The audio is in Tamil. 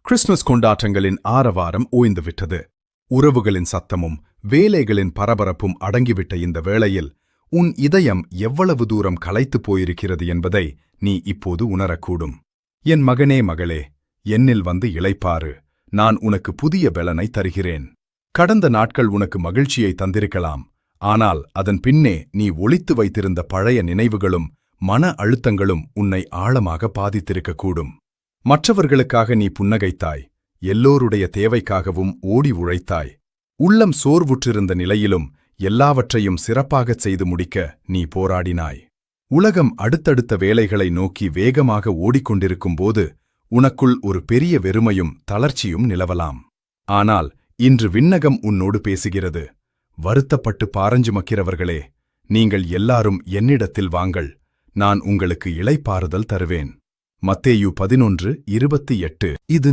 கிறிஸ்துமஸ் கொண்டாட்டங்களின் ஆரவாரம் ஓய்ந்துவிட்டது. உறவுகளின் சத்தமும் வேலைகளின் பரபரப்பும் அடங்கிவிட்ட இந்த வேளையில் உன் இதயம் எவ்வளவு தூரம் களைத்துப் போயிருக்கிறது என்பதை நீ இப்போது உணரக்கூடும். என் மகனே, மகளே, என்னில் வந்து இளைப்பாறு. நான் உனக்கு புதிய பலனை தருகிறேன். கடந்த நாட்கள் உனக்கு மகிழ்ச்சியை தந்திருக்கலாம். ஆனால் அதன் பின்னே நீ ஒளித்து வைத்திருந்த பழைய நினைவுகளும் மன அழுத்தங்களும் உன்னை ஆழமாக பாதித்திருக்கக்கூடும். மற்றவர்களுக்காக நீ புன்னகைத்தாய். எல்லோருடைய தேவைக்காகவும் ஓடி உழைத்தாய். உள்ளம் சோர்வுற்றிருந்த நிலையிலும் எல்லாவற்றையும் சிறப்பாகச் செய்து முடிக்க நீ போராடினாய். உலகம் அடுத்தடுத்த வேலைகளை நோக்கி வேகமாக ஓடிக்கொண்டிருக்கும்போது உனக்குள் ஒரு பெரிய வெறுமையும் தளர்ச்சியும் நிலவலாம். ஆனால் இன்று விண்ணகம் உன்னோடு பேசுகிறது. வருத்தப்பட்டு பாரஞ்சுமக்கிறவர்களே, நீங்கள் எல்லாரும் என்னிடத்தில் வாங்கள். நான் உங்களுக்கு இளைப்பாறுதல் தருவேன். மத்தேயு 11:28. இது